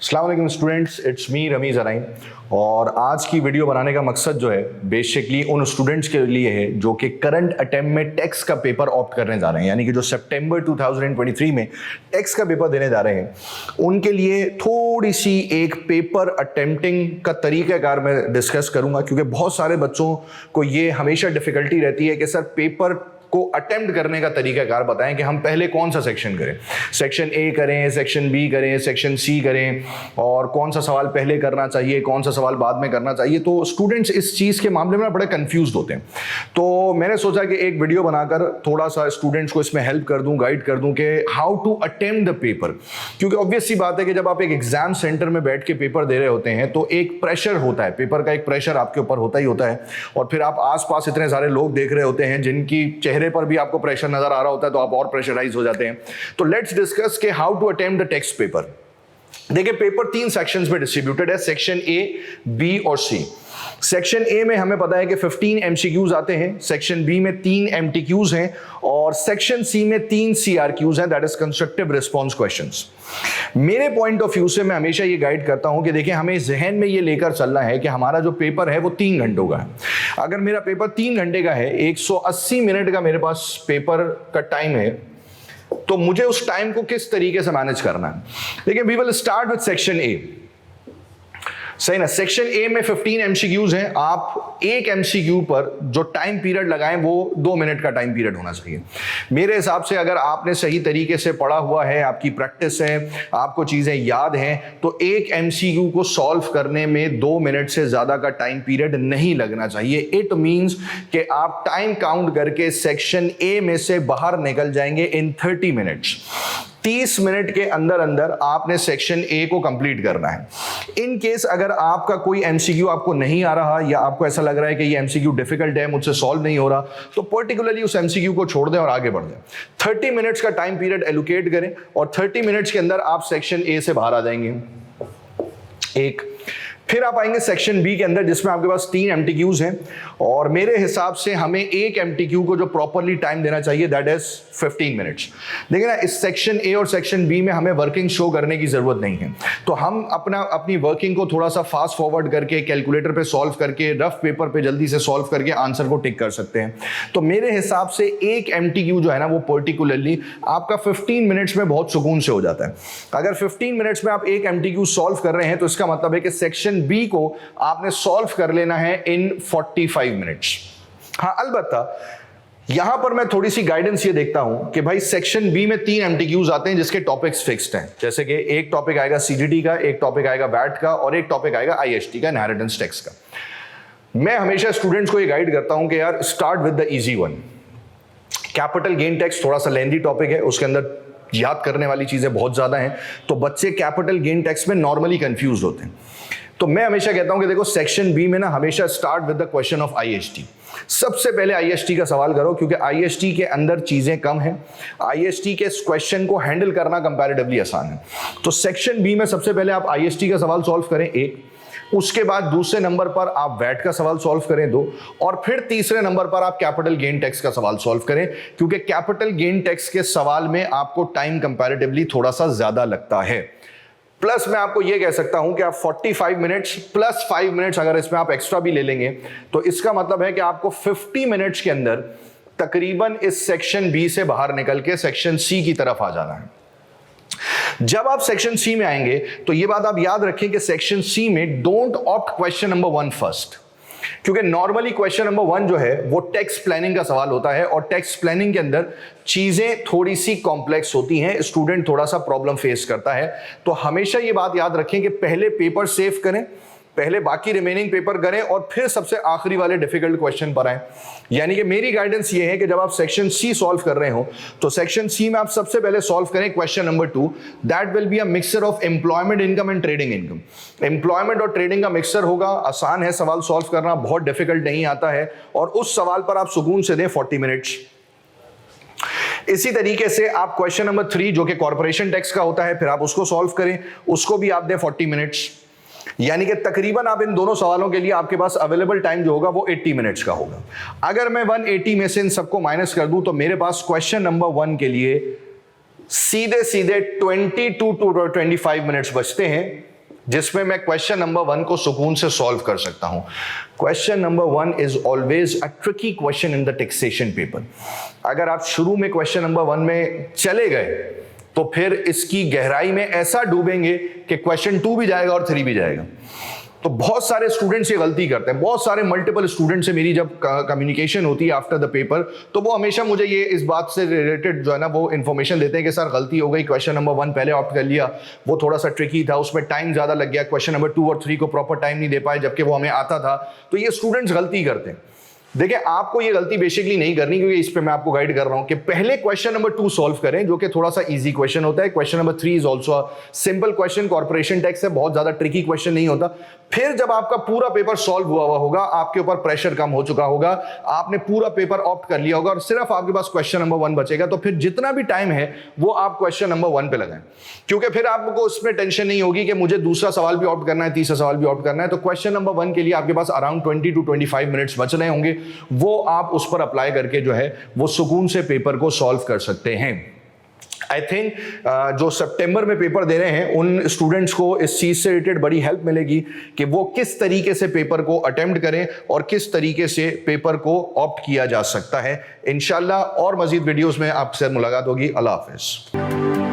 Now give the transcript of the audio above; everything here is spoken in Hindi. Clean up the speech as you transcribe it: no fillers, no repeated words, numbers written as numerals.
अस्सलाम वालेकुम students, it's me Rameez Arain. और आज की वीडियो बनाने का मकसद जो है बेसिकली उन स्टूडेंट्स के लिए है जो कि करंट अटेम्प्ट में टेक्स्ट का पेपर ऑप्ट करने जा रहे हैं, यानी कि जो सितंबर 2023 में टेक्स्ट का पेपर देने जा रहे हैं उनके लिए थोड़ी सी एक पेपर अटेम्प्टिंग का तरीक़ाकार मैं डिस्कस करूंगा, क्योंकि बहुत सारे बच्चों को ये हमेशा डिफ़िकल्टी रहती है कि सर पेपर को अटेम्प्ट करने का तरीकाकार बताएं कि हम पहले कौन सा सेक्शन करें, सेक्शन ए करें, सेक्शन बी करें, सेक्शन सी करें, और कौन सा सवाल पहले करना चाहिए, कौन सा सवाल बाद में करना चाहिए। तो स्टूडेंट्स इस चीज़ के मामले में बड़े कंफ्यूज होते हैं। तो मैंने सोचा कि एक वीडियो बनाकर थोड़ा सा स्टूडेंट्स को इसमें हेल्प कर दूं, गाइड कर दूं कि how to attempt the paper. क्योंकि ऑब्वियस सी बात है कि जब आप एक एग्जाम सेंटर में बैठ के पेपर दे रहे होते हैं तो एक प्रेशर होता है, पेपर का एक प्रेशर आपके ऊपर होता ही होता है, और फिर आप आसपास इतने सारे लोग देख रहे होते हैं जिनकी चेहरे पर भी आपको प्रेशर नजर आ रहा होता है, तो आप और प्रेशराइज हो जाते हैं। तो लेट्स डिस्कस के how to attempt the text paper. देखिए, पेपर 3 सेक्शंस में डिस्ट्रीब्यूटेड है, सेक्शन ए, बी और सी। सेक्शन ए में हमें पता है कि 15 एमसीक्यूज आते हैं, सेक्शन बी में 3 एमटीक्यूज हैं, और सेक्शन सी में 3 सीआरक्यूज हैं, that is constructive response questions. मेरे पॉइंट ऑफ व्यू से मैं हमेशा ये गाइड करता हूं कि देखिए, हमें जहन में ये लेकर चलना है कि हमारा जो पेपर है वो 3 घंटों का है। अगर मेरा पेपर 3 घंटे का है, 180 मिनट का मेरे पास पेपर का टाइम है, तो मुझे उस टाइम को किस तरीके से मैनेज करना है। देखिए, we will start with section A. सही ना, सेक्शन ए में 15 एमसीक्यूज हैं। आप एक एमसीक्यू पर जो टाइम पीरियड लगाएं वो 2 मिनट का टाइम पीरियड होना चाहिए। मेरे हिसाब से अगर आपने सही तरीके से पढ़ा हुआ है, आपकी प्रैक्टिस है, आपको चीजें याद हैं, तो एक एमसीक्यू को सॉल्व करने में 2 मिनट से ज्यादा का टाइम पीरियड नहीं लगना चाहिए। इट मींस कि आप टाइम काउंट करके सेक्शन ए में से बाहर निकल जाएंगे इन 30 मिनट्स। 30 मिनट के अंदर अंदर आपने सेक्शन ए को कंप्लीट करना है। इन केस अगर आपका कोई एमसीक्यू आपको नहीं आ रहा, या आपको ऐसा लग रहा है कि ये एमसीक्यू डिफिकल्ट है, मुझसे सॉल्व नहीं हो रहा, तो पर्टिकुलरली उस एमसीक्यू को छोड़ दें और आगे बढ़ जाएं। 30 मिनट्स का टाइम पीरियड एलोकेट करें और 30 मिनट्स के अंदर आप सेक्शन ए से बाहर आ जाएंगे। एक फिर आप आएंगे सेक्शन बी के अंदर, जिसमें आपके पास 3 एमटीक्यूज हैं, और मेरे हिसाब से हमें एक एमटीक्यू को जो प्रॉपरली टाइम देना चाहिए दैट इज 15 मिनट्स। देखिए ना, इस सेक्शन ए और सेक्शन बी में हमें वर्किंग शो करने की जरूरत नहीं है, तो हम अपनी वर्किंग को थोड़ा सा फास्ट फॉरवर्ड करके कैलकुलेटर पे सॉल्व करके, रफ पेपर पे जल्दी से सॉल्व करके आंसर को टिक कर सकते हैं। तो मेरे हिसाब से एक एमटीक्यू जो है ना, वो पर्टिकुलरली आपका 15 मिनट्स में बहुत सुकून से हो जाता है। अगर 15 मिनट्स में आप एक एमटीक्यू सॉल्व कर रहे हैं तो इसका मतलब है कि सेक्शन बी को आपने सॉल्व कर लेना है इन 45 मिनट्स। हाँ, अलबत्ता यहां पर मैं थोड़ी सी गाइडेंस ये देखता हूं कि भाई सेक्शन बी में 3 एमटीक्यूज आते हैं जिसके टॉपिक्स फिक्स्ड हैं, जैसे कि एक टॉपिक आएगा सीजीटी का, एक टॉपिक आएगा वैट का, और एक टॉपिक आएगा आईएसटी का, इनहेरिटेंस टैक्स का। मैं हमेशा स्टूडेंट्स को ये गाइड करता हूं कि यार start with the easy one. Capital gain tax थोड़ा सा लेंथी टॉपिक है, उसके अंदर याद करने वाली चीजें बहुत ज्यादा हैं, तो बच्चे कैपिटल गेन टैक्स में नॉर्मली कंफ्यूज होते हैं। तो मैं हमेशा कहता हूं कि देखो, सेक्शन बी में ना हमेशा start with the question of IST. सबसे पहले आईएसटी का सवाल करो, क्योंकि आईएसटी के अंदर चीजें कम हैं, आईएसटी के क्वेश्चन को हैंडल करना कंपैरेटिवली आसान है। तो सेक्शन बी में सबसे पहले आप आईएसटी का सवाल सॉल्व करें, एक। उसके बाद दूसरे नंबर पर आप वैट का सवाल सॉल्व करें, 2, और फिर तीसरे नंबर पर आप कैपिटल गेन टैक्स का सवाल सॉल्व करें, क्योंकि कैपिटल गेन टैक्स के सवाल में आपको टाइम कंपैरेटिवली थोड़ा सा ज्यादा लगता है। प्लस मैं आपको यह कह सकता हूं कि आप 45 मिनट्स प्लस 5 मिनट्स अगर इसमें आप एक्स्ट्रा भी ले लेंगे, तो इसका मतलब है कि आपको 50 मिनट्स के अंदर तकरीबन इस सेक्शन बी से बाहर निकल के सेक्शन सी की तरफ आ जाना है। जब आप सेक्शन सी में आएंगे तो यह बात आप याद रखें कि सेक्शन सी में don't opt question number 1 first, क्योंकि नॉर्मली क्वेश्चन नंबर 1 जो है वो टेक्स्ट प्लानिंग का सवाल होता है, और टेक्स्ट प्लानिंग के अंदर चीजें थोड़ी सी कॉम्प्लेक्स होती हैं, स्टूडेंट थोड़ा सा प्रॉब्लम फेस करता है। तो हमेशा ये बात याद रखें कि पहले पेपर सेव करें, पहले बाकी रिमेनिंग पेपर करें, और फिर सबसे आखिरी वाले डिफिकल्ट क्वेश्चन पर आए। यानी कि मेरी गाइडेंस ये है कि जब आप सेक्शन सी सॉल्व कर रहे हो तो सेक्शन सी में आप सबसे पहले सॉल्व करें question number 2, that will be a mixture of employment income and trading income. Employment और ट्रेडिंग का मिक्सचर होगा, आसान है सवाल सॉल्व करना, बहुत डिफिकल्ट नहीं आता है, और उस सवाल पर आप सुकून से दें 40 मिनट्स। इसी तरीके से आप क्वेश्चन नंबर 3 जो कि कॉर्पोरेशन टैक्स का होता है, फिर आप उसको सॉल्व करें, उसको भी आप दें 40 मिनट्स। यानी कि तकरीबन आप इन दोनों सवालों के लिए आपके पास अवेलेबल टाइम जो होगा वो 80 मिनट्स का होगा। अगर मैं 180 में से इन सबको माइनस कर दूं तो मेरे पास क्वेश्चन नंबर 1 के लिए सीधे सीधे 22 to 25 मिनट्स बचते हैं, जिसमें मैं क्वेश्चन नंबर 1 को सुकून से सॉल्व कर सकता हूं। Question number 1 is always a tricky question in the taxation paper. अगर आप शुरू में क्वेश्चन नंबर 1 में चले गए तो फिर इसकी गहराई में ऐसा डूबेंगे कि क्वेश्चन 2 भी जाएगा और 3 भी जाएगा। तो बहुत सारे स्टूडेंट्स ये गलती करते हैं, बहुत सारे मल्टीपल स्टूडेंट से मेरी जब कम्युनिकेशन होती है आफ्टर द पेपर, तो वो हमेशा मुझे ये इस बात से रिलेटेड जो है ना वो इन्फॉर्मेशन देते हैं कि सर गलती हो गई, क्वेश्चन नंबर 1 पहले ऑप्ट कर लिया, वो थोड़ा सा ट्रिकी था, उसमें टाइम ज़्यादा लग गया, क्वेश्चन नंबर 2 और 3 को प्रॉपर टाइम नहीं दे पाए जबकि वो हमें आता था। तो ये स्टूडेंट्स गलती करते हैं। देखिए, आपको ये गलती बेसिकली नहीं करनी, क्योंकि इस पे मैं आपको गाइड कर रहा हूं कि पहले क्वेश्चन नंबर 2 सॉल्व करें, जो कि थोड़ा सा इजी क्वेश्चन होता है। Question number 3 is also simple question, corporation tax है, बहुत ज्यादा ट्रिकी क्वेश्चन नहीं होता। फिर जब आपका पूरा पेपर सॉल्व हुआ होगा, आपके ऊपर प्रेशर कम हो चुका होगा, आपने पूरा पेपर ऑप्ट कर लिया होगा और सिर्फ आपके पास क्वेश्चन नंबर 1 बचेगा, तो फिर जितना भी टाइम है वो आप क्वेश्चन नंबर 1 पे लगाएं, क्योंकि फिर आपको उसमें टेंशन नहीं होगी कि मुझे दूसरा सवाल भी ऑप्ट करना है, तीसरा सवाल भी ऑप्ट करना है। तो क्वेश्चन नंबर 1 के लिए आपके पास अराउंड 20 to 25 मिनट्स बच रहे होंगे, वो आप उस पर अप्लाई करके जो है वो सुकून से पेपर को सॉल्व कर सकते हैं। आई थिंक जो सितंबर में पेपर दे रहे हैं उन स्टूडेंट्स को इस चीज से रिलेटेड बड़ी हेल्प मिलेगी कि वो किस तरीके से पेपर को अटेम्प्ट करें और किस तरीके से पेपर को ऑप्ट किया जा सकता है। इंशाल्लाह और मजीद वीडियोस में आपसे मुलाकात होगी। अल्लाह हाफिज।